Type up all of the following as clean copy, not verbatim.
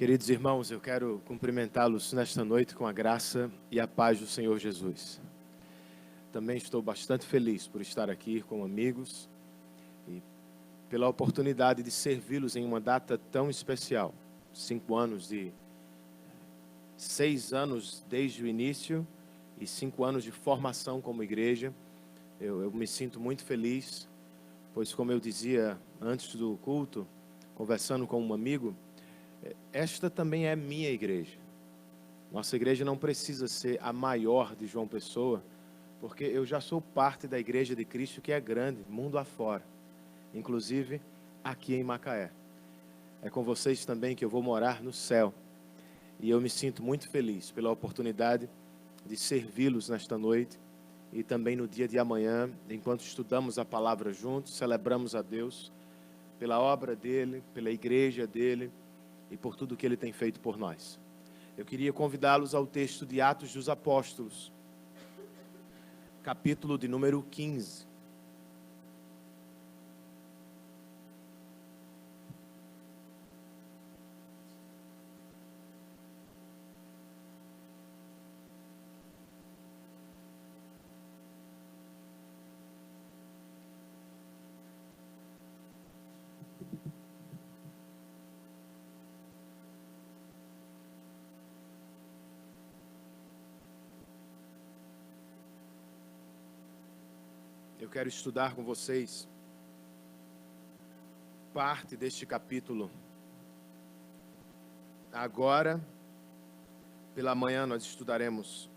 Queridos irmãos, eu quero cumprimentá-los nesta noite com a graça e a paz do Senhor Jesus. Também estou bastante feliz por estar aqui com amigos e pela oportunidade de servi-los em uma data tão especial. 6 anos desde o início e 5 anos de formação como igreja. Eu me sinto muito feliz, pois como eu dizia antes do culto, conversando com um amigo, esta também é minha igreja. Nossa igreja não precisa ser a maior de João Pessoa, porque eu já sou parte da igreja de Cristo, que é grande, mundo afora, inclusive aqui em Macaé. É com vocês também que eu vou morar no céu. E eu me sinto muito feliz pela oportunidade de servi-los nesta noite e também no dia de amanhã, enquanto estudamos a palavra juntos, celebramos a Deus pela obra dele, pela igreja dele, e por tudo que Ele tem feito por nós. Eu queria convidá-los ao texto de Atos dos Apóstolos, capítulo de número 15. Eu quero estudar com vocês parte deste capítulo. Agora, pela manhã, nós estudaremos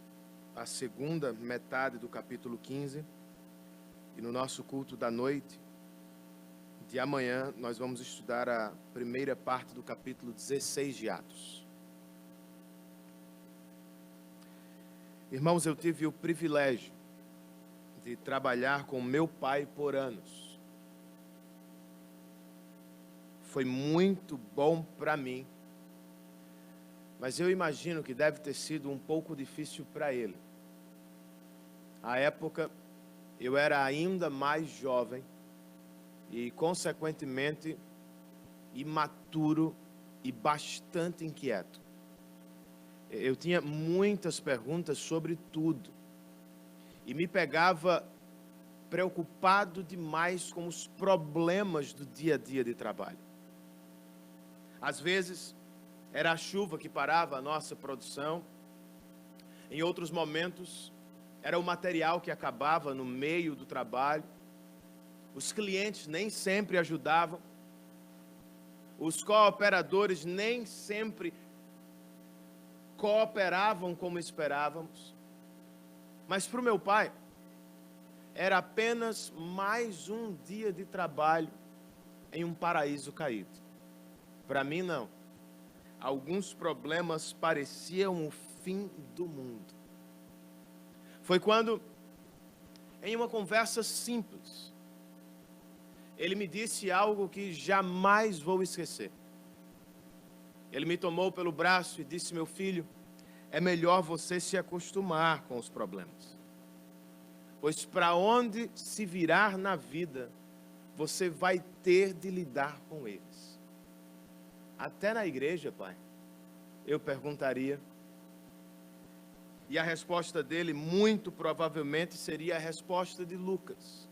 a segunda metade do capítulo 15. E no nosso culto da noite, de amanhã, nós vamos estudar a primeira parte do capítulo 16 de Atos. Irmãos, eu tive o privilégio de trabalhar com meu pai por anos. Foi muito bom para mim, mas eu imagino que deve ter sido um pouco difícil para ele. À época, eu era ainda mais jovem e, consequentemente, imaturo e bastante inquieto. Eu tinha muitas perguntas sobre tudo. E me pegava preocupado demais com os problemas do dia a dia de trabalho. Às vezes, era a chuva que parava a nossa produção. Em outros momentos, era o material que acabava no meio do trabalho. Os clientes nem sempre ajudavam. Os cooperadores nem sempre cooperavam como esperávamos. Mas para o meu pai, era apenas mais um dia de trabalho em um paraíso caído. Para mim, não. Alguns problemas pareciam o fim do mundo. Foi quando, em uma conversa simples, ele me disse algo que jamais vou esquecer. Ele me tomou pelo braço e disse: meu filho, é melhor você se acostumar com os problemas. Pois para onde se virar na vida, você vai ter de lidar com eles. Até na igreja, pai, eu perguntaria. E a resposta dele, muito provavelmente, seria a resposta de Lucas,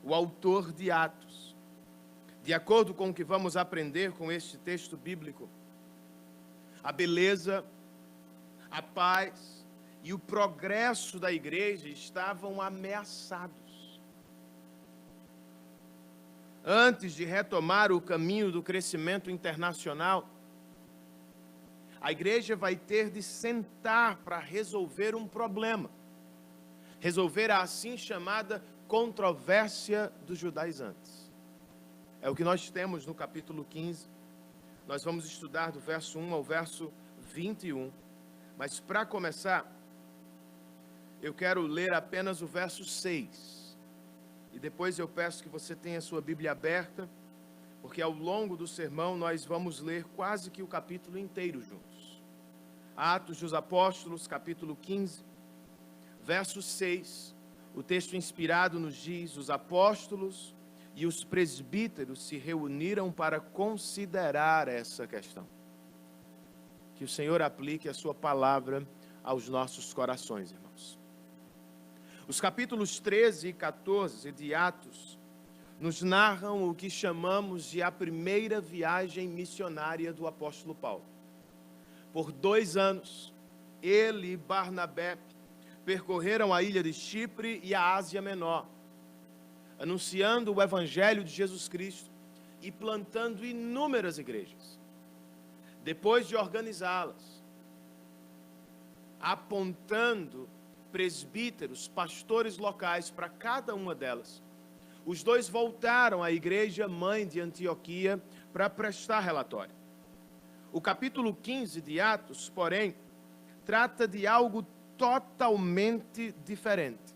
o autor de Atos. De acordo com o que vamos aprender com este texto bíblico, a beleza, a paz e o progresso da igreja estavam ameaçados. Antes de retomar o caminho do crescimento internacional, a igreja vai ter de sentar para resolver um problema. Resolver a assim chamada controvérsia dos judaizantes. É o que nós temos no capítulo 15. Nós vamos estudar do verso 1 ao verso 21. Mas para começar, eu quero ler apenas o verso 6. E depois eu peço que você tenha a sua Bíblia aberta, porque ao longo do sermão nós vamos ler quase que o capítulo inteiro juntos. Atos dos Apóstolos, capítulo 15, verso 6. O texto inspirado nos diz: os apóstolos e os presbíteros se reuniram para considerar essa questão. Que o Senhor aplique a sua palavra aos nossos corações, irmãos. Os capítulos 13 e 14 de Atos nos narram o que chamamos de a primeira viagem missionária do apóstolo Paulo. Por 2 anos, ele e Barnabé percorreram a ilha de Chipre e a Ásia Menor, anunciando o evangelho de Jesus Cristo e plantando inúmeras igrejas. Depois de organizá-las, apontando presbíteros, pastores locais para cada uma delas, os 2 voltaram à igreja mãe de Antioquia para prestar relatório. O capítulo 15 de Atos, porém, trata de algo totalmente diferente.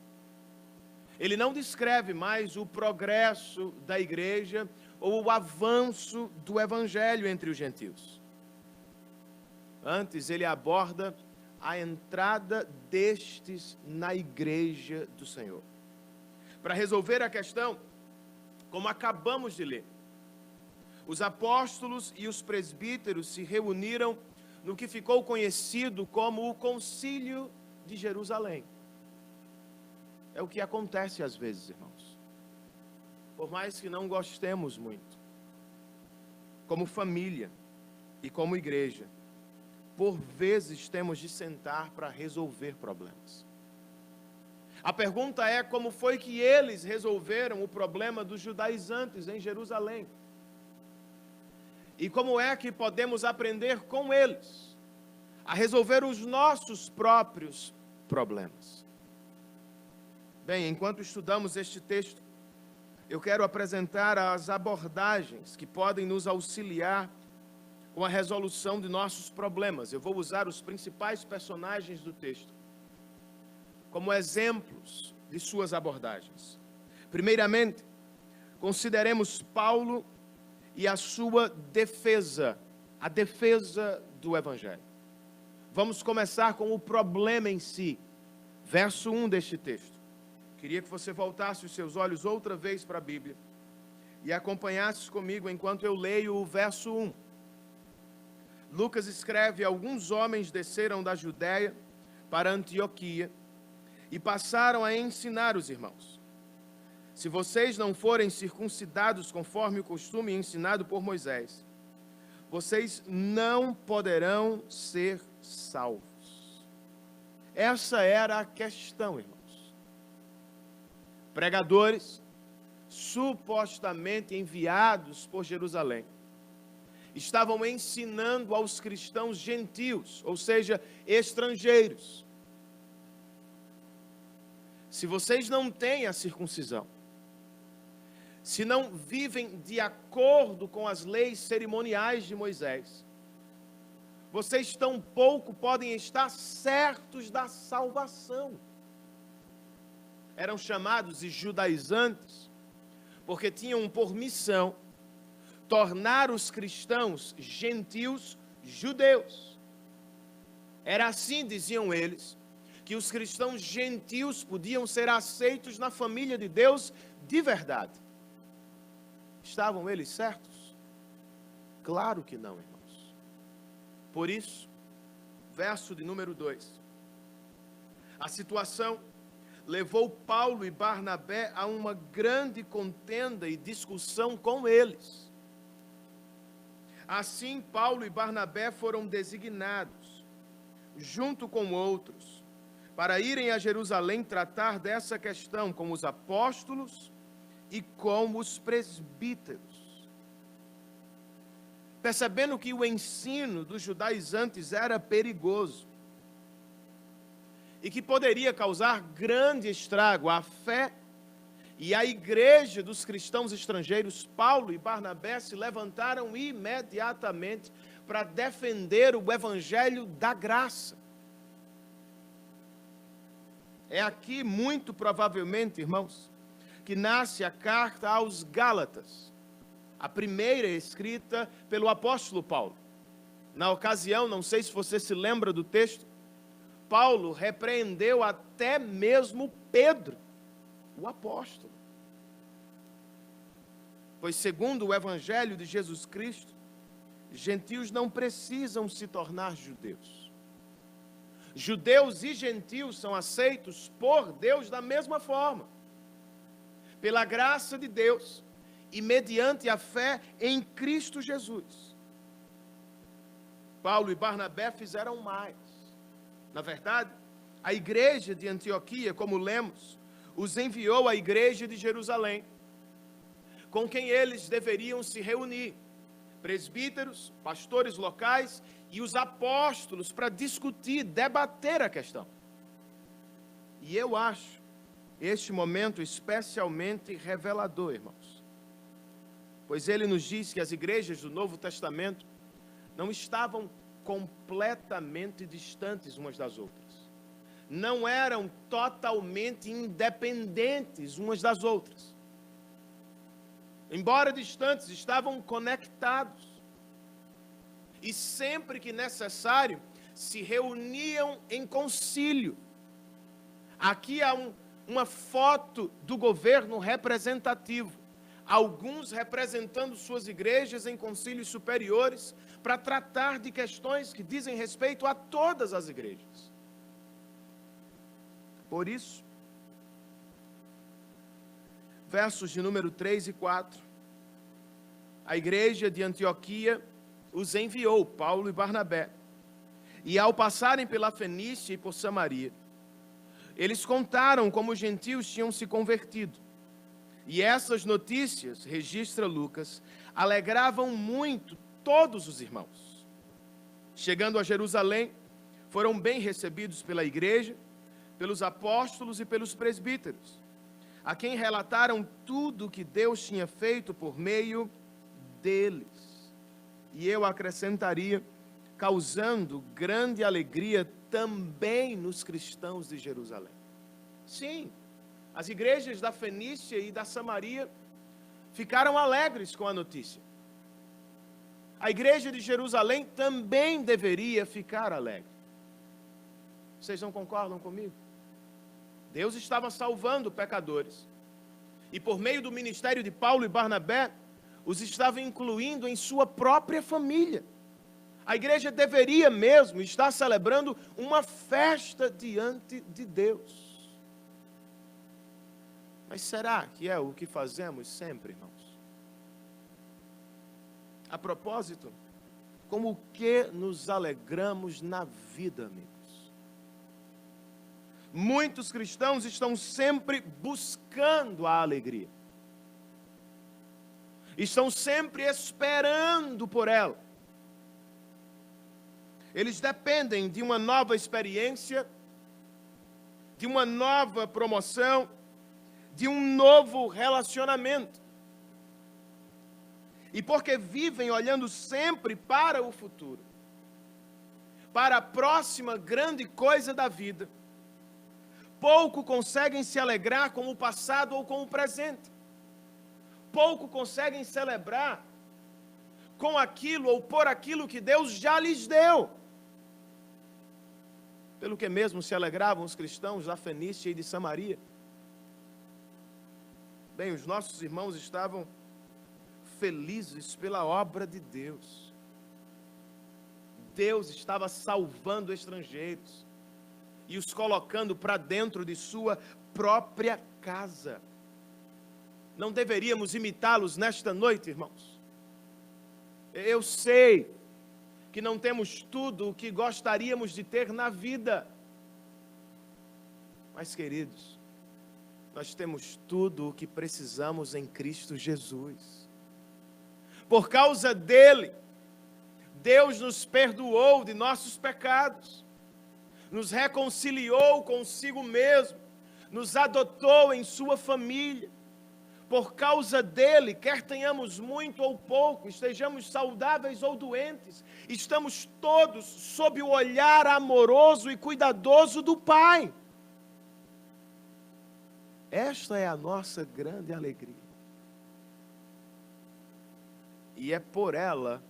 Ele não descreve mais o progresso da igreja ou o avanço do evangelho entre os gentios. Antes, ele aborda a entrada destes na igreja do Senhor. Para resolver a questão, como acabamos de ler, os apóstolos e os presbíteros se reuniram no que ficou conhecido como o Concílio de Jerusalém. É o que acontece às vezes, irmãos. Por mais que não gostemos muito, como família e como igreja, por vezes temos de sentar para resolver problemas. A pergunta é como foi que eles resolveram o problema dos judaizantes em Jerusalém? E como é que podemos aprender com eles a resolver os nossos próprios problemas? Bem, enquanto estudamos este texto, eu quero apresentar as abordagens que podem nos auxiliar com a resolução de nossos problemas. Eu vou usar os principais personagens do texto como exemplos de suas abordagens. Primeiramente, consideremos Paulo e a sua defesa, a defesa do Evangelho. Vamos começar com o problema em si, verso 1 deste texto. Queria que você voltasse os seus olhos outra vez para a Bíblia e acompanhasse comigo enquanto eu leio o verso 1. Lucas escreve: alguns homens desceram da Judéia para Antioquia e passaram a ensinar os irmãos: se vocês não forem circuncidados conforme o costume ensinado por Moisés, vocês não poderão ser salvos. Essa era a questão, irmãos. Pregadores, supostamente enviados por Jerusalém, estavam ensinando aos cristãos gentios, ou seja, estrangeiros: se vocês não têm a circuncisão, se não vivem de acordo com as leis cerimoniais de Moisés, vocês tampouco podem estar certos da salvação. Eram chamados de judaizantes, porque tinham por missão tornar os cristãos gentios judeus. Era assim, diziam eles, que os cristãos gentios podiam ser aceitos na família de Deus de verdade. Estavam eles certos? Claro que não, irmãos. Por isso, verso de número 2. A situação levou Paulo e Barnabé a uma grande contenda e discussão com eles. Assim, Paulo e Barnabé foram designados, junto com outros, para irem a Jerusalém tratar dessa questão com os apóstolos e com os presbíteros. Percebendo que o ensino dos judaizantes era perigoso e que poderia causar grande estrago à fé e à igreja dos cristãos estrangeiros, Paulo e Barnabé se levantaram imediatamente para defender o evangelho da graça. É aqui, muito provavelmente, irmãos, que nasce a carta aos Gálatas, a primeira escrita pelo apóstolo Paulo. Na ocasião, não sei se você se lembra do texto, Paulo repreendeu até mesmo Pedro, o apóstolo. Pois segundo o evangelho de Jesus Cristo, gentios não precisam se tornar judeus. Judeus e gentios são aceitos por Deus da mesma forma, pela graça de Deus e mediante a fé em Cristo Jesus. Paulo e Barnabé fizeram mais. Na verdade, a igreja de Antioquia, como lemos, os enviou à igreja de Jerusalém, com quem eles deveriam se reunir, presbíteros, pastores locais e os apóstolos, para discutir, debater a questão. E eu acho este momento especialmente revelador, irmãos, pois ele nos diz que as igrejas do Novo Testamento não estavam completamente distantes umas das outras. Não eram totalmente independentes umas das outras. Embora distantes, estavam conectados. E sempre que necessário, se reuniam em concílio. Aqui há uma foto do governo representativo. Alguns representando suas igrejas em concílios superiores para tratar de questões que dizem respeito a todas as igrejas. Por isso, versos de número 3 e 4, a igreja de Antioquia os enviou, Paulo e Barnabé, e ao passarem pela Fenícia e por Samaria, eles contaram como os gentios tinham se convertido. E essas notícias, registra Lucas, alegravam muito todos os irmãos. Chegando a Jerusalém, foram bem recebidos pela igreja, pelos apóstolos e pelos presbíteros, a quem relataram tudo o que Deus tinha feito por meio deles. E eu acrescentaria, causando grande alegria também nos cristãos de Jerusalém. Sim, as igrejas da Fenícia e da Samaria ficaram alegres com a notícia. A igreja de Jerusalém também deveria ficar alegre. Vocês não concordam comigo? Deus estava salvando pecadores. E por meio do ministério de Paulo e Barnabé, os estava incluindo em sua própria família. A igreja deveria mesmo estar celebrando uma festa diante de Deus. Mas será que é o que fazemos sempre, irmãos? A propósito, como o que nos alegramos na vida, amigos? Muitos cristãos estão sempre buscando a alegria. Estão sempre esperando por ela. Eles dependem de uma nova experiência, de uma nova promoção, de um novo relacionamento. E porque vivem olhando sempre para o futuro, para a próxima grande coisa da vida, pouco conseguem se alegrar com o passado ou com o presente. Pouco conseguem celebrar com aquilo ou por aquilo que Deus já lhes deu. Pelo que mesmo se alegravam os cristãos da Fenícia e de Samaria. Bem, os nossos irmãos estavam felizes pela obra de Deus. Deus estava salvando estrangeiros e os colocando para dentro de sua própria casa. Não deveríamos imitá-los nesta noite, irmãos? Eu sei que não temos tudo o que gostaríamos de ter na vida. Mas, queridos, nós temos tudo o que precisamos em Cristo Jesus. Por causa dele, Deus nos perdoou de nossos pecados, nos reconciliou consigo mesmo, nos adotou em sua família. Por causa dele, quer tenhamos muito ou pouco, estejamos saudáveis ou doentes, estamos todos sob o olhar amoroso e cuidadoso do Pai. Esta é a nossa grande alegria. E é por ela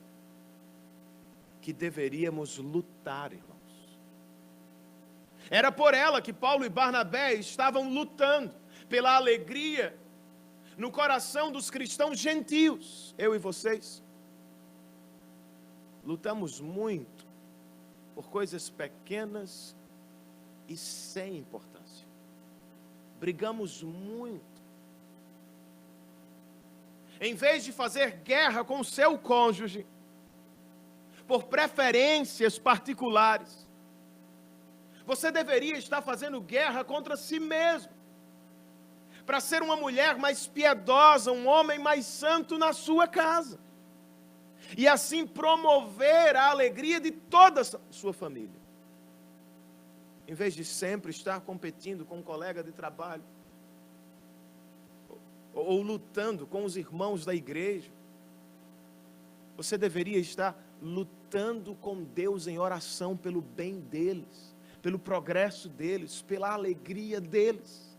que deveríamos lutar, irmãos. Era por ela que Paulo e Barnabé estavam lutando, pela alegria no coração dos cristãos gentios, eu e vocês. lutamos muito por coisas pequenas e sem importância. Brigamos muito. Em vez de fazer guerra com o seu cônjuge, por preferências particulares, você deveria estar fazendo guerra contra si mesmo, para ser uma mulher mais piedosa, um homem mais santo na sua casa, e assim promover a alegria de toda a sua família, em vez de sempre estar competindo com um colega de trabalho, ou lutando com os irmãos da igreja. Você deveria estar lutando com Deus em oração pelo bem deles, pelo progresso deles, pela alegria deles.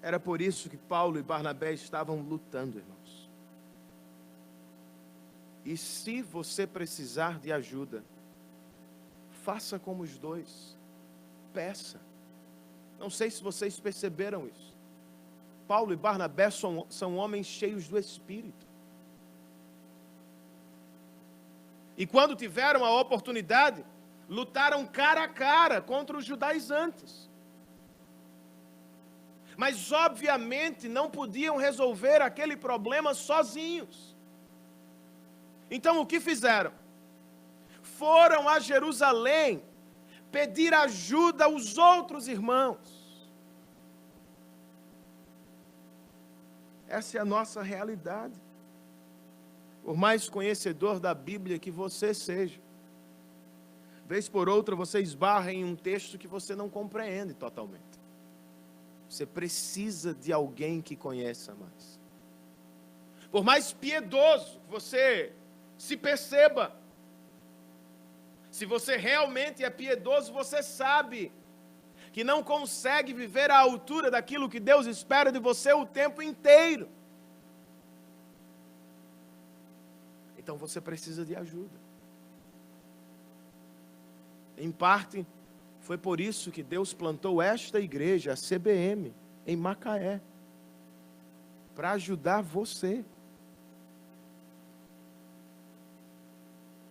Era por isso que Paulo e Barnabé estavam lutando, irmãos. E se você precisar de ajuda, faça como os dois, peça. Não sei se vocês perceberam isso. Paulo e Barnabé são homens cheios do Espírito. E quando tiveram a oportunidade, lutaram cara a cara contra os judaizantes. Mas obviamente não podiam resolver aquele problema sozinhos. Então o que fizeram? Foram a Jerusalém pedir ajuda aos outros irmãos. Essa é a nossa realidade. Por mais conhecedor da Bíblia que você seja, vez por outra você esbarra em um texto que você não compreende totalmente. Você precisa de alguém que conheça mais. Por mais piedoso que você se perceba, se você realmente é piedoso, você sabe que não consegue viver à altura daquilo que Deus espera de você o tempo inteiro. Então você precisa de ajuda. Em parte, foi por isso que Deus plantou esta igreja, a CBM, em Macaé, para ajudar você.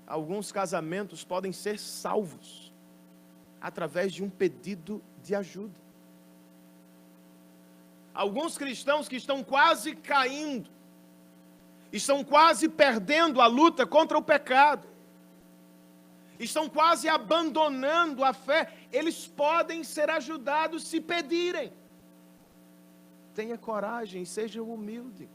Alguns casamentos podem ser salvos através de um pedido de ajuda. Alguns cristãos que estão quase caindo, estão quase perdendo a luta contra o pecado, estão quase abandonando a fé, eles podem ser ajudados se pedirem. Tenha coragem, seja humilde.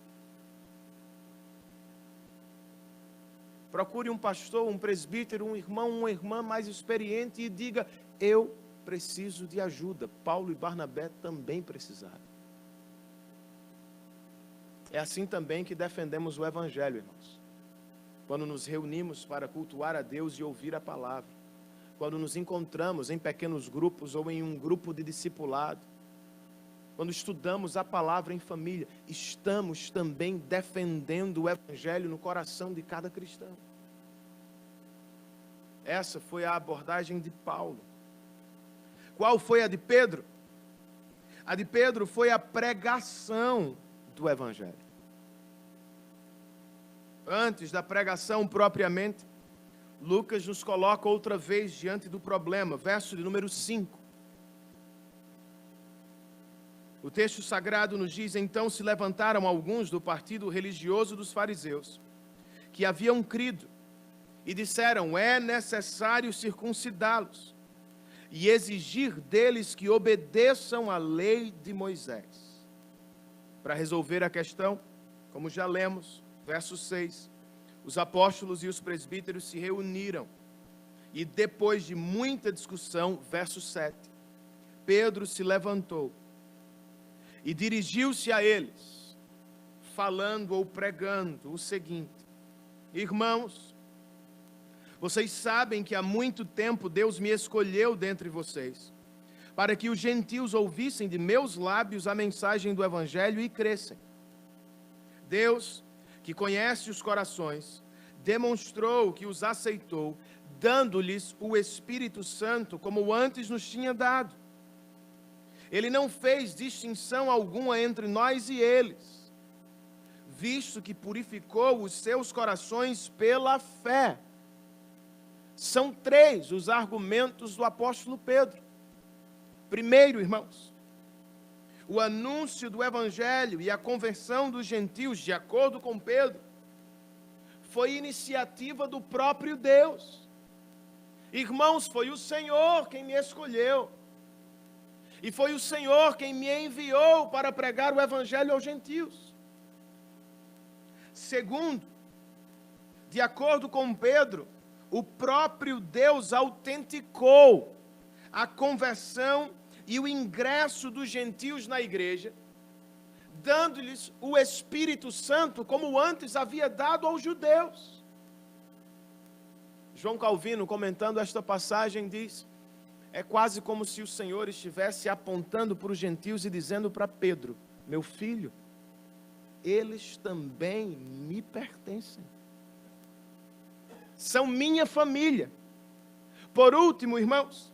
Procure um pastor, um presbítero, um irmão, uma irmã mais experiente e diga: eu preciso de ajuda. Paulo e Barnabé também precisaram. É assim também que defendemos o Evangelho, irmãos. Quando nos reunimos para cultuar a Deus e ouvir a palavra. Quando nos encontramos em pequenos grupos ou em um grupo de discipulado. Quando estudamos a palavra em família, estamos também defendendo o Evangelho no coração de cada cristão. Essa foi a abordagem de Paulo. Qual foi a de Pedro? A de Pedro foi a pregação do Evangelho. Antes da pregação propriamente, Lucas nos coloca outra vez diante do problema, verso de número 5. O texto sagrado nos diz: então se levantaram alguns do partido religioso dos fariseus, que haviam crido, e disseram: é necessário circuncidá-los, e exigir deles que obedeçam à lei de Moisés. Para resolver a questão, como já lemos, verso 6, os apóstolos e os presbíteros se reuniram, e depois de muita discussão, verso 7, Pedro se levantou, e dirigiu-se a eles, falando ou pregando o seguinte: irmãos, vocês sabem que há muito tempo Deus me escolheu dentre vocês, para que os gentios ouvissem de meus lábios a mensagem do Evangelho e crescem. Deus, que conhece os corações, demonstrou que os aceitou, dando-lhes o Espírito Santo, como antes nos tinha dado. Ele não fez distinção alguma entre nós e eles, visto que purificou os seus corações pela fé. São 3 os argumentos do apóstolo Pedro. Primeiro, irmãos, o anúncio do evangelho e a conversão dos gentios, de acordo com Pedro, foi iniciativa do próprio Deus. Irmãos, foi o Senhor quem me escolheu. E foi o Senhor quem me enviou para pregar o evangelho aos gentios. Segundo, de acordo com Pedro, o próprio Deus autenticou a conversão e o ingresso dos gentios na igreja, dando-lhes o Espírito Santo, como antes havia dado aos judeus. João Calvino, comentando esta passagem, diz: é quase como se o Senhor estivesse apontando para os gentios e dizendo para Pedro: meu filho, eles também me pertencem. São minha família. Por último, irmãos,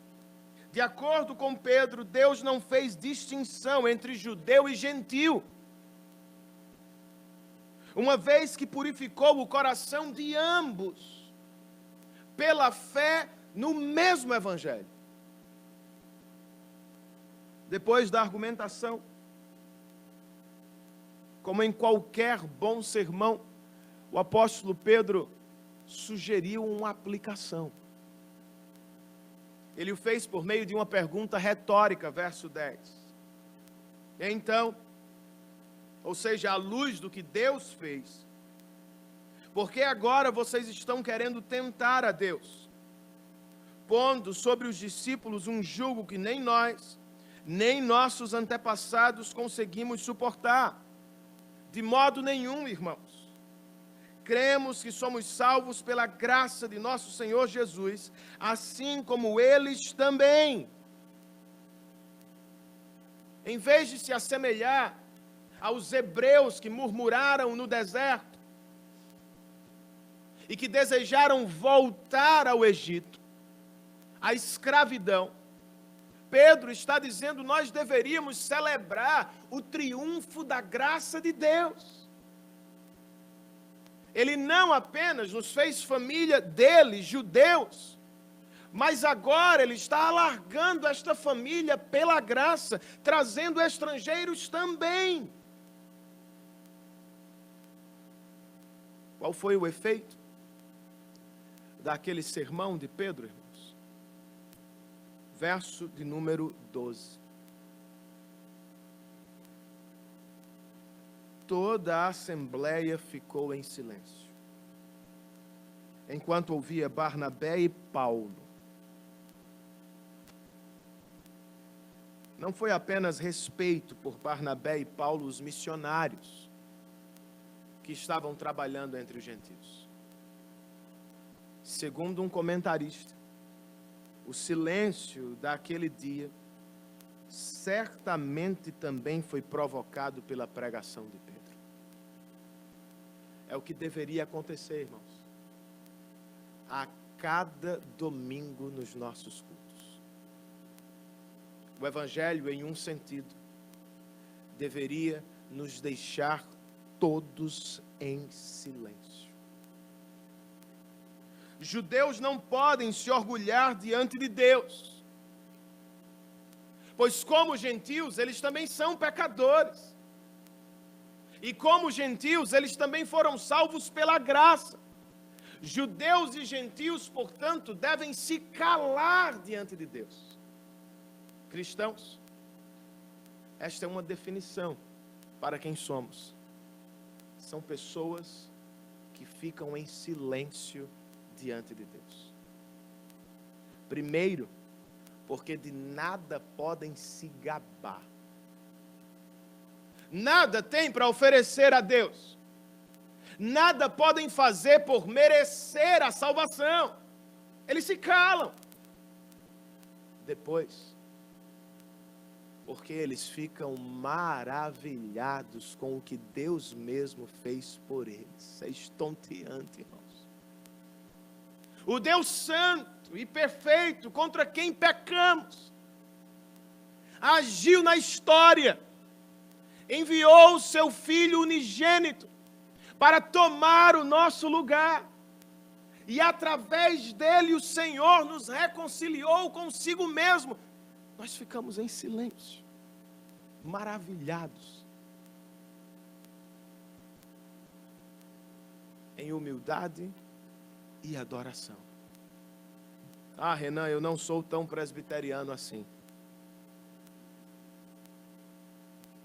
de acordo com Pedro, Deus não fez distinção entre judeu e gentil, uma vez que purificou o coração de ambos pela fé no mesmo evangelho. Depois da argumentação, como em qualquer bom sermão, o apóstolo Pedro sugeriu uma aplicação. Ele o fez por meio de uma pergunta retórica, verso 10. Então, ou seja, à luz do que Deus fez, por que agora vocês estão querendo tentar a Deus, pondo sobre os discípulos um jugo que nem nós, nem nossos antepassados conseguimos suportar? De modo nenhum, irmãos. Cremos que somos salvos pela graça de nosso Senhor Jesus, assim como eles também. Em vez de se assemelhar aos hebreus que murmuraram no deserto e que desejaram voltar ao Egito, à escravidão, Pedro está dizendo: nós deveríamos celebrar o triunfo da graça de Deus. Ele não apenas nos fez família dele, judeus, mas agora ele está alargando esta família pela graça, trazendo estrangeiros também. Qual foi o efeito daquele sermão de Pedro, irmãos? Verso de número 12. Toda a assembleia ficou em silêncio, enquanto ouvia Barnabé e Paulo. Não foi apenas respeito por Barnabé e Paulo, os missionários que estavam trabalhando entre os gentios. Segundo um comentarista, o silêncio daquele dia certamente também foi provocado pela pregação de Pedro. É o que deveria acontecer, irmãos, a cada domingo nos nossos cultos. O evangelho, em um sentido, deveria nos deixar todos em silêncio. Judeus não podem se orgulhar diante de Deus, pois como gentios, eles também são pecadores. E como gentios, eles também foram salvos pela graça. Judeus e gentios, portanto, devem se calar diante de Deus. Cristãos, esta é uma definição para quem somos. São pessoas que ficam em silêncio diante de Deus. Primeiro, porque de nada podem se gabar. Nada têm para oferecer a Deus. Nada podem fazer por merecer a salvação. Eles se calam. Depois, porque eles ficam maravilhados com o que Deus mesmo fez por eles. É estonteante, irmãos. O Deus santo e perfeito contra quem pecamos, agiu na história, enviou o seu Filho unigênito para tomar o nosso lugar. E através dele o Senhor nos reconciliou consigo mesmo. Nós ficamos em silêncio, maravilhados, em humildade e adoração. Ah, Renan, eu não sou tão presbiteriano assim.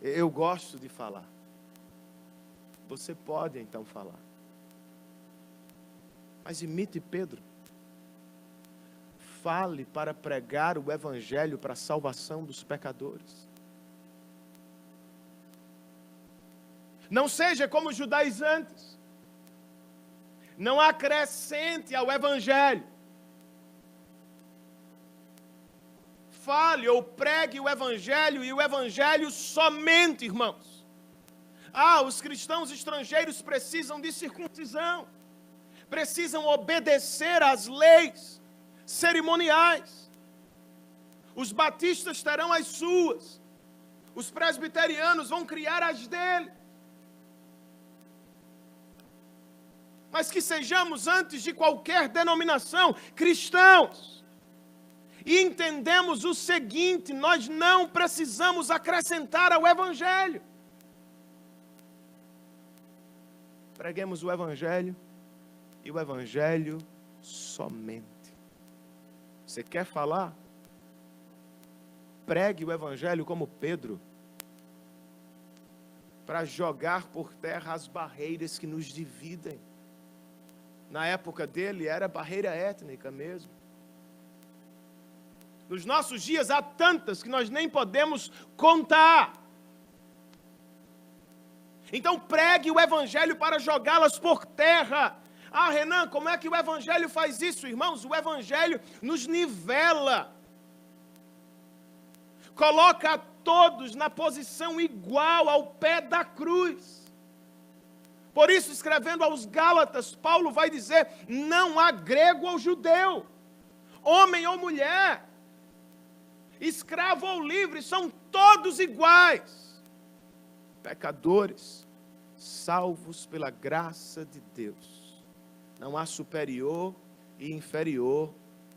Eu gosto de falar. Você pode então falar. Mas imite Pedro. Fale para pregar o evangelho para a salvação dos pecadores. Não seja como os judaizantes. Não acrescente ao evangelho. Fale ou pregue o evangelho, e o evangelho somente, irmãos. Ah, os cristãos estrangeiros precisam de circuncisão. Precisam obedecer às leis cerimoniais. Os batistas terão as suas. Os presbiterianos vão criar as dele. Mas que sejamos, antes de qualquer denominação, cristãos. E entendemos o seguinte: nós não precisamos acrescentar ao evangelho. Preguemos o evangelho, e o evangelho somente. Você quer falar? Pregue o evangelho como Pedro, para jogar por terra as barreiras que nos dividem. Na época dele era barreira étnica mesmo. Nos nossos dias há tantas que nós nem podemos contar. Então pregue o evangelho para jogá-las por terra. Ah, Renan, como é que o evangelho faz isso, irmãos? O evangelho nos nivela. Coloca a todos na posição igual ao pé da cruz. Por isso, escrevendo aos Gálatas, Paulo vai dizer: não há grego ou judeu, homem ou mulher, escravo ou livre, são todos iguais, pecadores, salvos pela graça de Deus. Não há superior e inferior,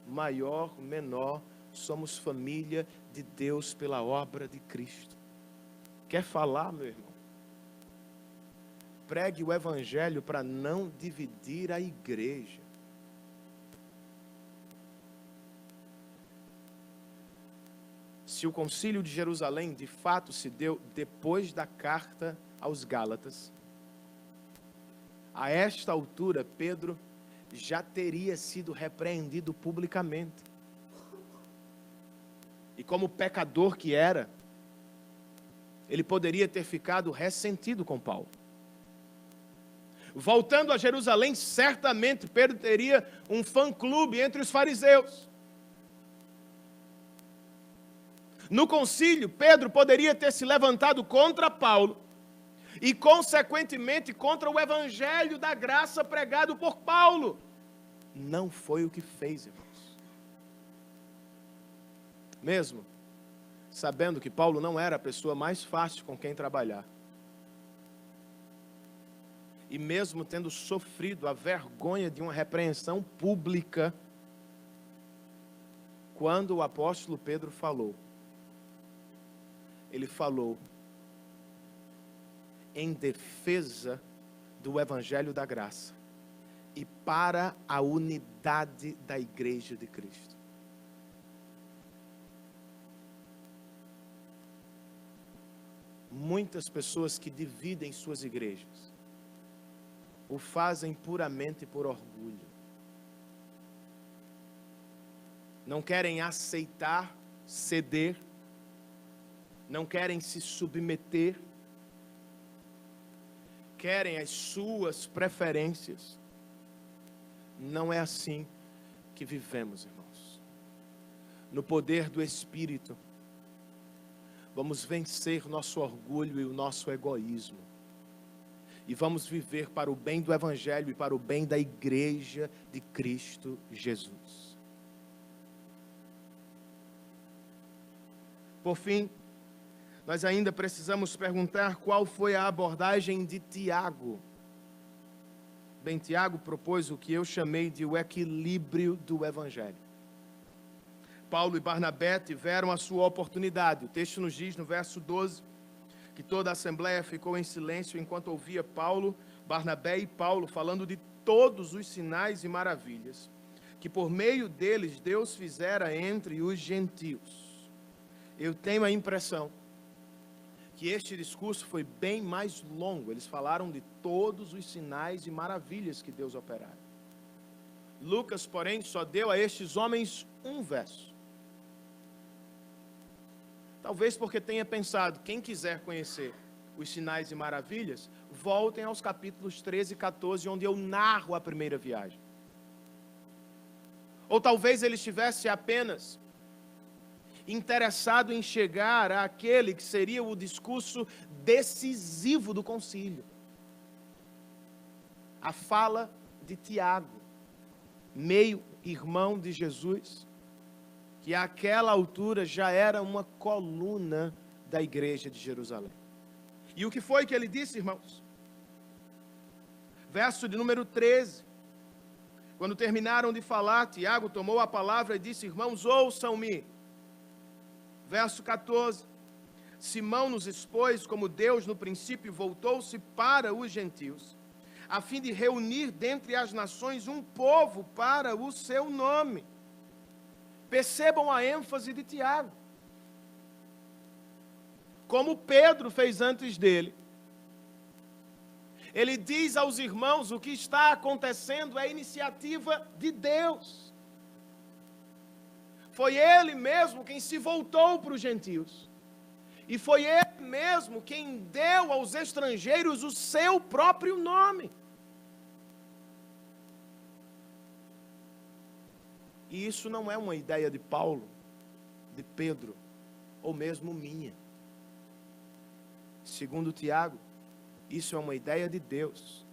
maior, menor, somos família de Deus pela obra de Cristo. Quer falar, meu irmão? Pregue o evangelho para não dividir a igreja. Se o concílio de Jerusalém de fato se deu depois da carta aos Gálatas, a esta altura Pedro já teria sido repreendido publicamente. E como pecador que era, ele poderia ter ficado ressentido com Paulo. Voltando a Jerusalém, certamente Pedro teria um fã-clube entre os fariseus. No concílio, Pedro poderia ter se levantado contra Paulo e, consequentemente, contra o evangelho da graça pregado por Paulo. Não foi o que fez, irmãos. Mesmo sabendo que Paulo não era a pessoa mais fácil com quem trabalhar. E mesmo tendo sofrido a vergonha de uma repreensão pública, quando o apóstolo Pedro falou, ele falou em defesa do evangelho da graça e para a unidade da igreja de Cristo. Muitas pessoas que dividem suas igrejas o fazem puramente por orgulho. Não querem aceitar, ceder, não querem se submeter, querem as suas preferências. Não é assim que vivemos, irmãos. No poder do Espírito, vamos vencer nosso orgulho e o nosso egoísmo. E vamos viver para o bem do Evangelho e para o bem da igreja de Cristo Jesus. Por fim, nós ainda precisamos perguntar qual foi a abordagem de Tiago. Bem, Tiago propôs o que eu chamei de o equilíbrio do Evangelho. Paulo e Barnabé tiveram a sua oportunidade. O texto nos diz, no verso 12, que toda a assembleia ficou em silêncio enquanto ouvia Paulo, Barnabé e Paulo falando de todos os sinais e maravilhas que por meio deles Deus fizera entre os gentios. Eu tenho a impressão que este discurso foi bem mais longo. Eles falaram de todos os sinais e maravilhas que Deus operara. Lucas, porém, só deu a estes homens um verso. Talvez porque tenha pensado, quem quiser conhecer os sinais e maravilhas, voltem aos capítulos 13 e 14, onde eu narro a primeira viagem. Ou talvez ele estivesse apenas interessado em chegar àquele que seria o discurso decisivo do concílio. A fala de Tiago, meio-irmão de Jesus, que àquela altura já era uma coluna da igreja de Jerusalém. E o que foi que ele disse, irmãos? Verso de número 13. Quando terminaram de falar, Tiago tomou a palavra e disse, irmãos, ouçam-me. Verso 14. Simão nos expôs como Deus no princípio voltou-se para os gentios, a fim de reunir dentre as nações um povo para o seu nome. Percebam a ênfase de Tiago. Como Pedro fez antes dele, ele diz aos irmãos o que está acontecendo é iniciativa de Deus. Foi ele mesmo quem se voltou para os gentios. E foi ele mesmo quem deu aos estrangeiros o seu próprio nome. E isso não é uma ideia de Paulo, de Pedro, ou mesmo minha. Segundo Tiago, isso é uma ideia de Deus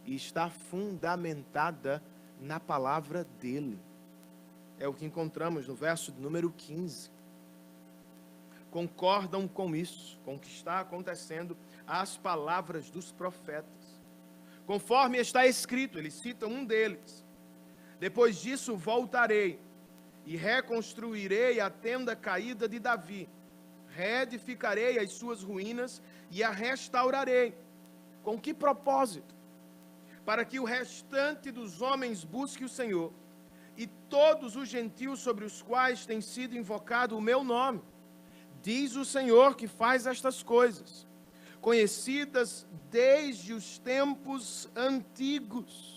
e está fundamentada na palavra dele. É o que encontramos no verso número 15. Concordam com isso, com o que está acontecendo, as palavras dos profetas. Conforme está escrito, ele cita um deles. Depois disso voltarei e reconstruirei a tenda caída de Davi. Reedificarei as suas ruínas e a restaurarei. Com que propósito? Para que o restante dos homens busque o Senhor e todos os gentios sobre os quais tem sido invocado o meu nome. Diz o Senhor que faz estas coisas, conhecidas desde os tempos antigos.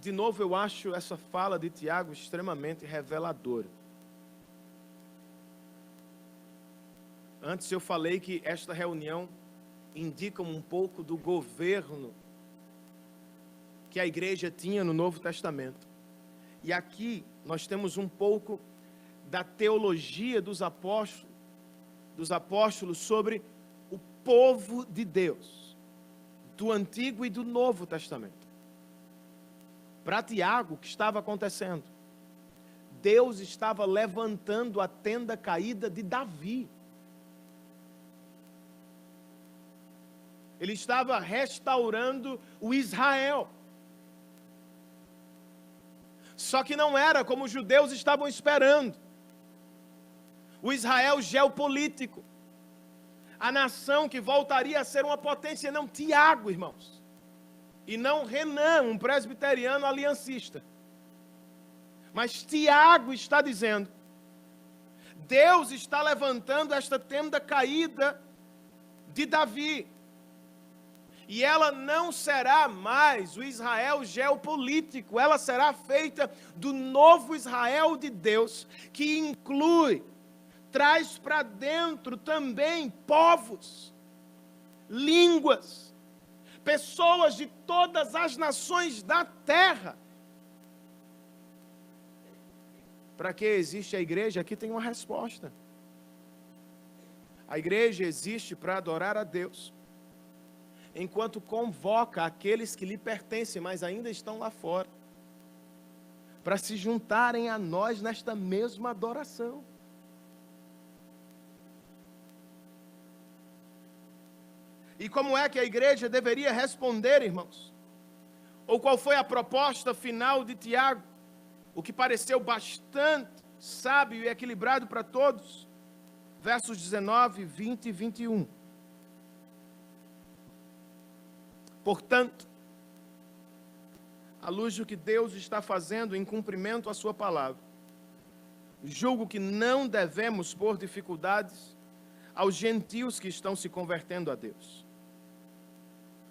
De novo, eu acho essa fala de Tiago extremamente reveladora. Antes eu falei que esta reunião indica um pouco do governo que a igreja tinha no Novo Testamento. E aqui nós temos um pouco da teologia dos apóstolos sobre o povo de Deus, do Antigo e do Novo Testamento. Para Tiago, o que estava acontecendo? Deus estava levantando a tenda caída de Davi. Ele estava restaurando o Israel. Só que não era como os judeus estavam esperando. O Israel geopolítico. A nação que voltaria a ser uma potência. Não, Tiago, irmãos. E não Renan, um presbiteriano aliancista. Mas Tiago está dizendo, Deus está levantando esta tenda caída de Davi. E ela não será mais o Israel geopolítico, ela será feita do novo Israel de Deus, que inclui, traz para dentro também povos, línguas, pessoas de todas as nações da terra. Para que existe a igreja? Aqui tem uma resposta. A igreja existe para adorar a Deus, enquanto convoca aqueles que lhe pertencem, mas ainda estão lá fora. para se juntarem a nós nesta mesma adoração. E como é que a igreja deveria responder, irmãos? Ou qual foi a proposta final de Tiago? O que pareceu bastante sábio e equilibrado para todos. Versos 19, 20 e 21. Portanto, à luz do que Deus está fazendo em cumprimento à sua palavra, julgo que não devemos pôr dificuldades aos gentios que estão se convertendo a Deus.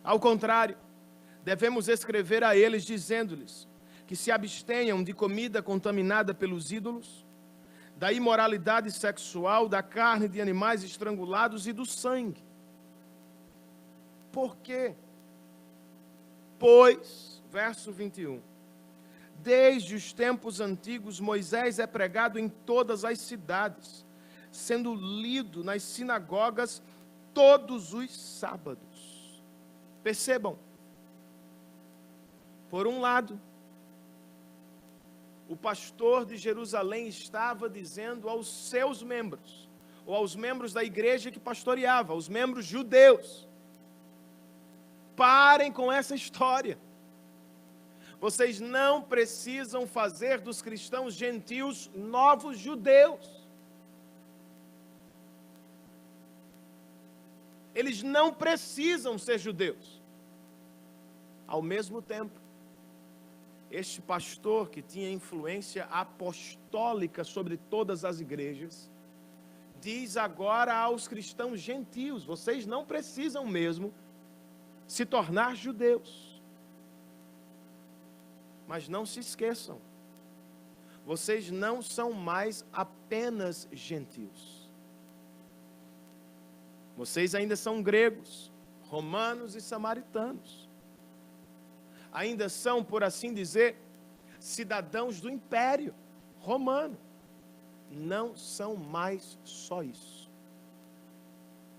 Ao contrário, devemos escrever a eles dizendo-lhes que se abstenham de comida contaminada pelos ídolos, da imoralidade sexual, da carne de animais estrangulados e do sangue. Por quê? Pois, verso 21, desde os tempos antigos Moisés é pregado em todas as cidades, sendo lido nas sinagogas todos os sábados. Percebam, por um lado, o pastor de Jerusalém estava dizendo aos seus membros, ou aos membros da igreja que pastoreava, aos membros judeus: parem com essa história. Vocês não precisam fazer dos cristãos gentios novos judeus. Eles não precisam ser judeus. Ao mesmo tempo, este pastor que tinha influência apostólica sobre todas as igrejas, diz agora aos cristãos gentios: vocês não precisam mesmo se tornar judeus. Mas não se esqueçam, vocês não são mais apenas gentios. Vocês ainda são gregos, romanos e samaritanos. Ainda são, por assim dizer, cidadãos do Império Romano. Não são mais só isso.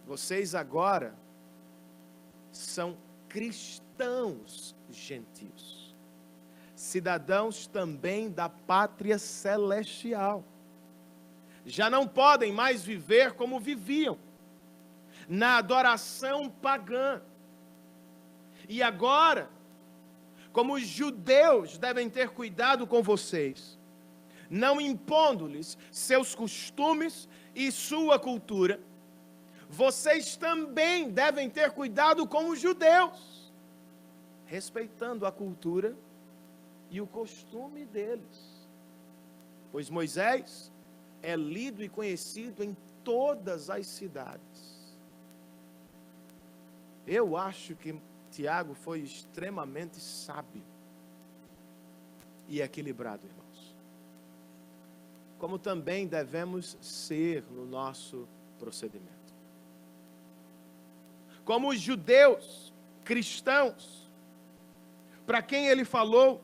Vocês agora são cristãos gentios, cidadãos também da pátria celestial. Já não podem mais viver como viviam, na adoração pagã. E agora, como os judeus devem ter cuidado com vocês, não impondo-lhes seus costumes e sua cultura, vocês também devem ter cuidado com os judeus, respeitando a cultura e o costume deles. Pois Moisés é lido e conhecido em todas as cidades. Eu acho que Tiago foi extremamente sábio e equilibrado, irmãos. Como também devemos ser no nosso procedimento. Como os judeus cristãos, para quem ele falou,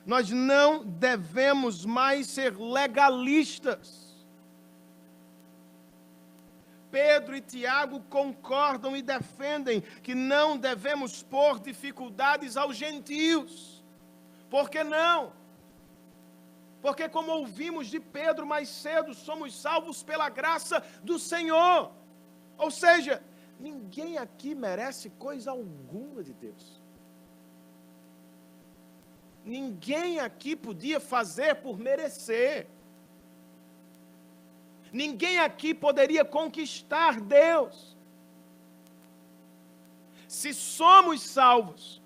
nós não devemos mais ser legalistas. Pedro e Tiago concordam e defendem que não devemos pôr dificuldades aos gentios. Por que não? Porque, como ouvimos de Pedro mais cedo, somos salvos pela graça do Senhor. Ou seja, ninguém aqui merece coisa alguma de Deus. Ninguém aqui podia fazer por merecer. Ninguém aqui poderia conquistar Deus. Se somos salvos,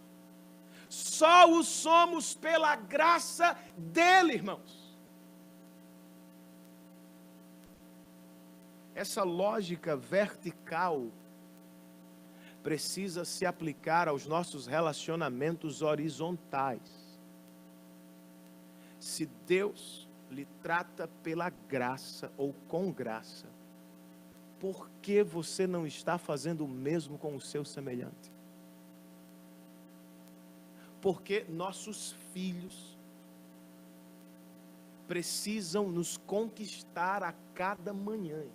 só o somos pela graça dele, irmãos. Essa lógica vertical precisa se aplicar aos nossos relacionamentos horizontais. Se Deus lhe trata pela graça ou com graça, por que você não está fazendo o mesmo com o seu semelhante? Porque nossos filhos precisam nos conquistar a cada manhã, irmãos.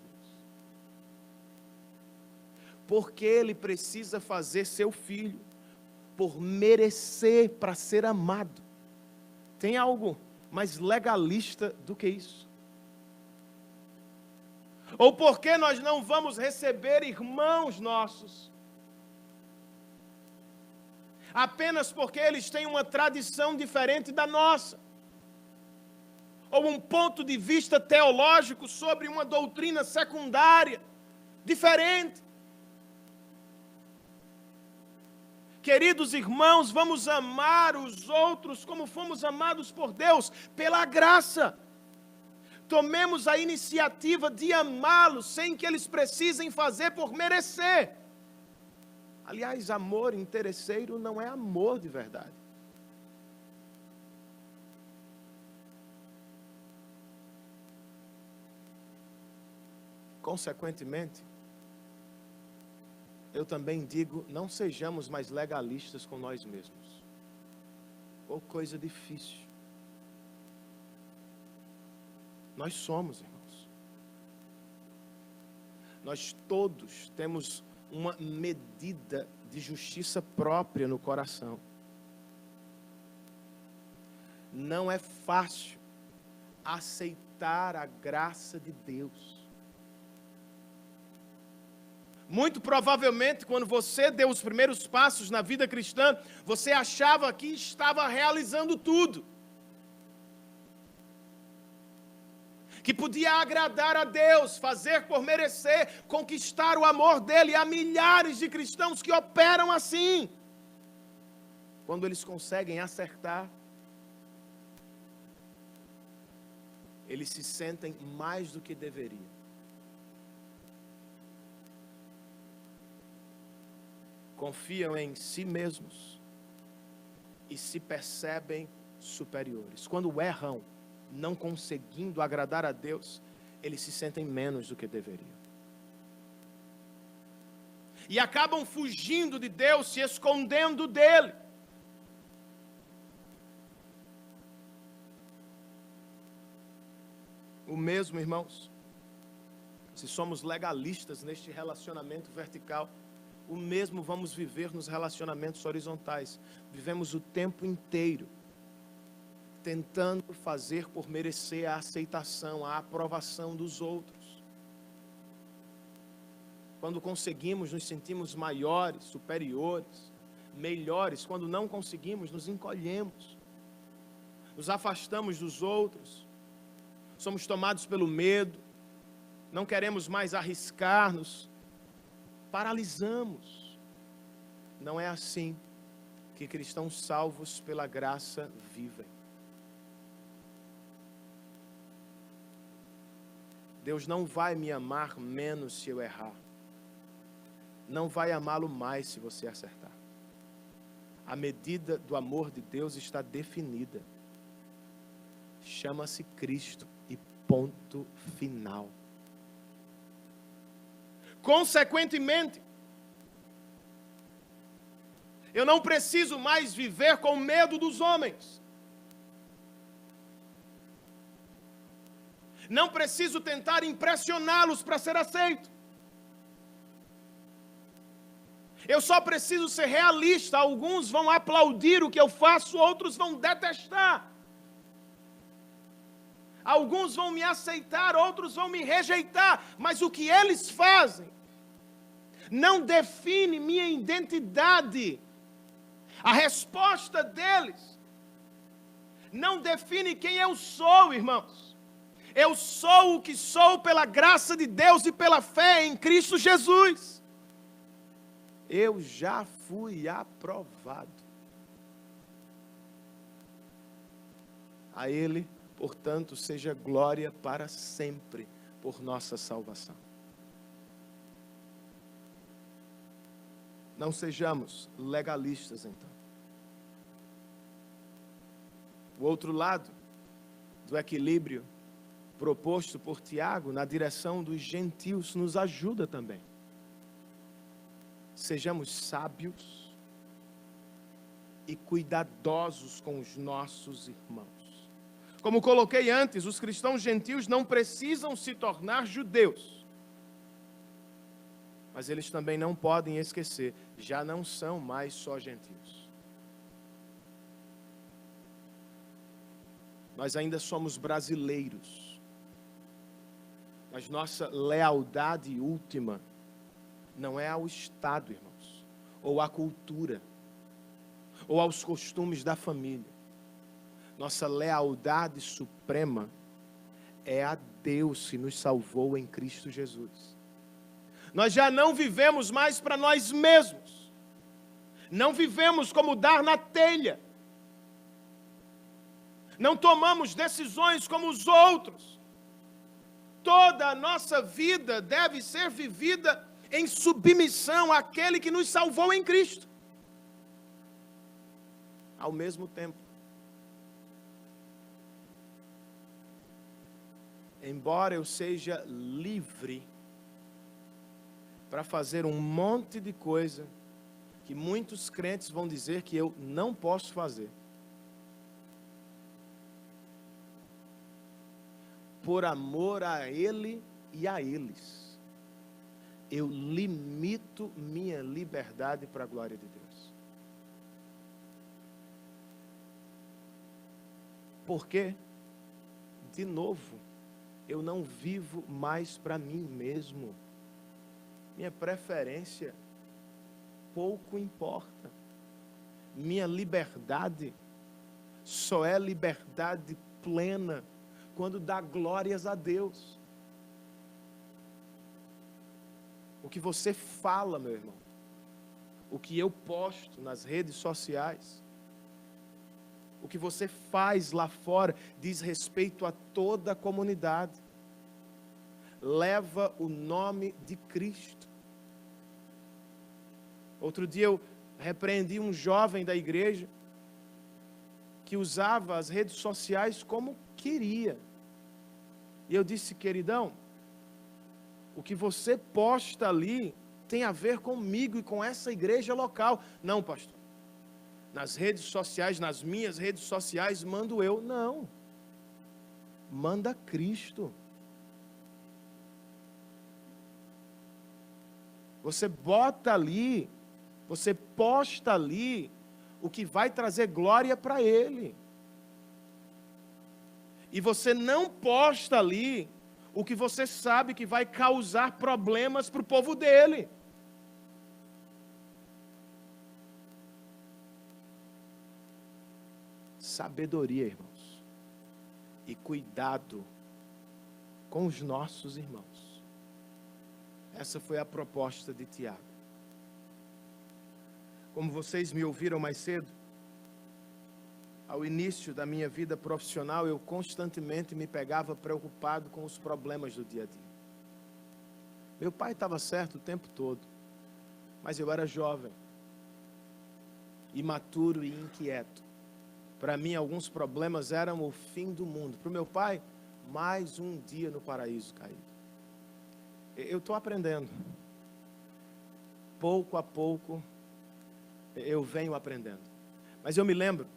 Porque ele precisa fazer seu filho por merecer para ser amado. Tem algo mais legalista do que isso? Ou por que nós não vamos receber irmãos nossos apenas porque eles têm uma tradição diferente da nossa? Ou um ponto de vista teológico sobre uma doutrina secundária diferente? Queridos irmãos, vamos amar os outros como fomos amados por Deus, pela graça. Tomemos a iniciativa de amá-los sem que eles precisem fazer por merecer. Aliás, amor interesseiro não é amor de verdade. Consequentemente, eu também digo, não sejamos mais legalistas com nós mesmos. Ou coisa difícil. Nós somos, irmãos. Nós todos temos uma medida de justiça própria no coração. Não é fácil aceitar a graça de Deus. Muito provavelmente, quando você deu os primeiros passos na vida cristã, você achava que estava realizando tudo. Que podia agradar a Deus, fazer por merecer, conquistar o amor dele. Há milhares de cristãos que operam assim. Quando eles conseguem acertar, eles se sentem mais do que deveriam. Confiam em si mesmos e se percebem superiores. Quando erram, não conseguindo agradar a Deus, eles se sentem menos do que deveriam. E acabam fugindo de Deus, se escondendo dele. O mesmo, irmãos, se somos legalistas neste relacionamento vertical, o mesmo vamos viver nos relacionamentos horizontais. Vivemos o tempo inteiro tentando fazer por merecer a aceitação, a aprovação dos outros. Quando conseguimos, nos sentimos maiores, superiores, melhores. Quando não conseguimos, nos encolhemos, nos afastamos dos outros, somos tomados pelo medo, não queremos mais arriscar-nos, paralisamos. Não é assim que cristãos salvos pela graça vivem. Deus não vai me amar menos se eu errar. Não vai amá-lo mais se você acertar. A medida do amor de Deus está definida. Chama-se Cristo e ponto final. Consequentemente, eu não preciso mais viver com medo dos homens. Não preciso tentar impressioná-los para ser aceito. Eu só preciso ser realista. Alguns vão aplaudir o que eu faço, outros vão detestar. Alguns vão me aceitar, outros vão me rejeitar. Mas o que eles fazem não define minha identidade. A resposta deles não define quem eu sou, irmãos. Eu sou o que sou pela graça de Deus e pela fé em Cristo Jesus. Eu já fui aprovado. A Ele, portanto, seja glória para sempre por nossa salvação. Não sejamos legalistas, então. O outro lado do equilíbrio proposto por Tiago na direção dos gentios nos ajuda também. Sejamos sábios e cuidadosos com os nossos irmãos. Como coloquei antes, os cristãos gentios não precisam se tornar judeus. Mas eles também não podem esquecer, já não são mais só gentios. Nós ainda somos brasileiros. Mas nossa lealdade última não é ao Estado, irmãos, ou à cultura, ou aos costumes da família. Nossa lealdade suprema é a Deus que nos salvou em Cristo Jesus. Nós já não vivemos mais para nós mesmos. Não vivemos como dar na telha. Não tomamos decisões como os outros. Toda a nossa vida deve ser vivida em submissão àquele que nos salvou em Cristo. Ao mesmo tempo, embora eu seja livre para fazer um monte de coisa que muitos crentes vão dizer que eu não posso fazer, por amor a Ele e a eles, eu limito minha liberdade para a glória de Deus. Porque, de novo, eu não vivo mais para mim mesmo. Minha preferência pouco importa. Minha liberdade só é liberdade plena quando dá glórias a Deus. O que você fala, meu irmão, o que eu posto nas redes sociais, o que você faz lá fora, diz respeito a toda a comunidade. Leva o nome de Cristo. Outro dia eu repreendi um jovem da igreja que usava as redes sociais como queria. E eu disse: queridão, o que você posta ali tem a ver comigo e com essa igreja local. Não, pastor. Nas redes sociais, nas minhas redes sociais, mando eu. Não. Manda Cristo. Você bota ali, você posta ali o que vai trazer glória para Ele. E você não posta ali o que você sabe que vai causar problemas para o povo dele. Sabedoria, irmãos, e cuidado com os nossos irmãos. Essa foi a proposta de Tiago. Como vocês me ouviram mais cedo, ao início da minha vida profissional, eu constantemente me pegava preocupado com os problemas do dia a dia. Meu pai estava certo o tempo todo, mas eu era jovem, imaturo e inquieto. Para mim, alguns problemas eram o fim do mundo. Para o meu pai, mais um dia no paraíso caído. Eu estou aprendendo. Pouco a pouco, eu venho aprendendo. Mas eu me lembro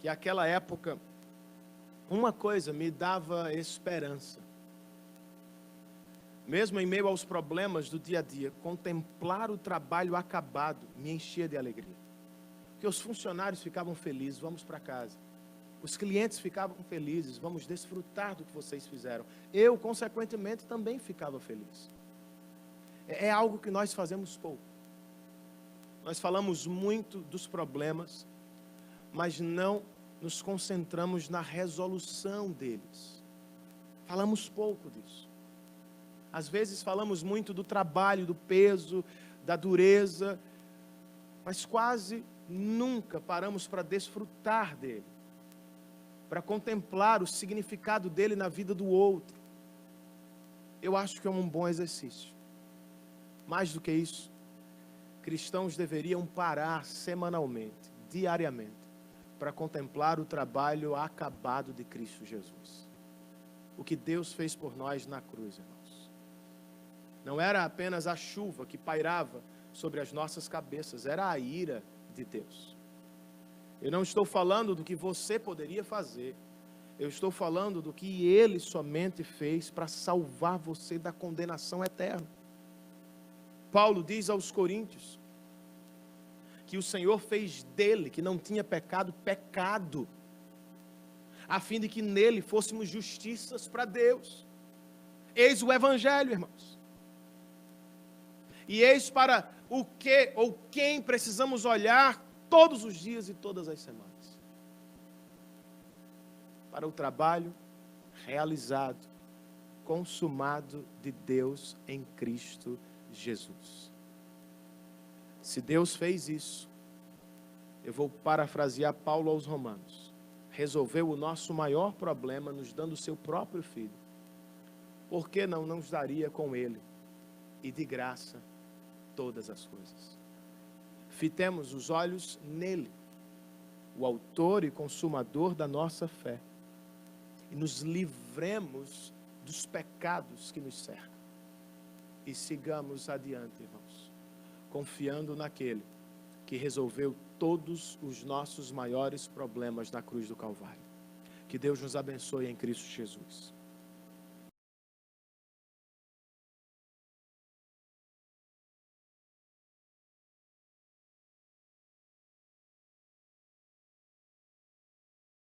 que naquela época, uma coisa me dava esperança. Mesmo em meio aos problemas do dia a dia, contemplar o trabalho acabado me enchia de alegria. Porque os funcionários ficavam felizes, vamos para casa. Os clientes ficavam felizes, vamos desfrutar do que vocês fizeram. Eu, consequentemente, também ficava feliz. É algo que nós fazemos pouco. Nós falamos muito dos problemas, mas não nos concentramos na resolução deles. Falamos pouco disso. Às vezes falamos muito do trabalho, do peso, da dureza, mas quase nunca paramos para desfrutar dele, para contemplar o significado dele na vida do outro. Eu acho que é um bom exercício. Mais do que isso, cristãos deveriam parar semanalmente, diariamente, para contemplar o trabalho acabado de Cristo Jesus. O que Deus fez por nós na cruz, irmãos. Não era apenas a chuva que pairava sobre as nossas cabeças, era a ira de Deus. Eu não estou falando do que você poderia fazer, eu estou falando do que Ele somente fez para salvar você da condenação eterna. Paulo diz aos Coríntios que o Senhor fez dele, que não tinha pecado, pecado, a fim de que nele fôssemos justiças para Deus. Eis o Evangelho, irmãos. E eis para o que ou quem precisamos olhar todos os dias e todas as semanas. Para o trabalho realizado, consumado de Deus em Cristo Jesus. Se Deus fez isso, eu vou parafrasear Paulo aos Romanos, resolveu o nosso maior problema nos dando o seu próprio Filho, por que não nos daria com Ele e de graça todas as coisas? Fitemos os olhos nele, o autor e consumador da nossa fé, e nos livremos dos pecados que nos cercam e sigamos adiante, irmãos, confiando naquele que resolveu todos os nossos maiores problemas na cruz do Calvário. Que Deus nos abençoe em Cristo Jesus.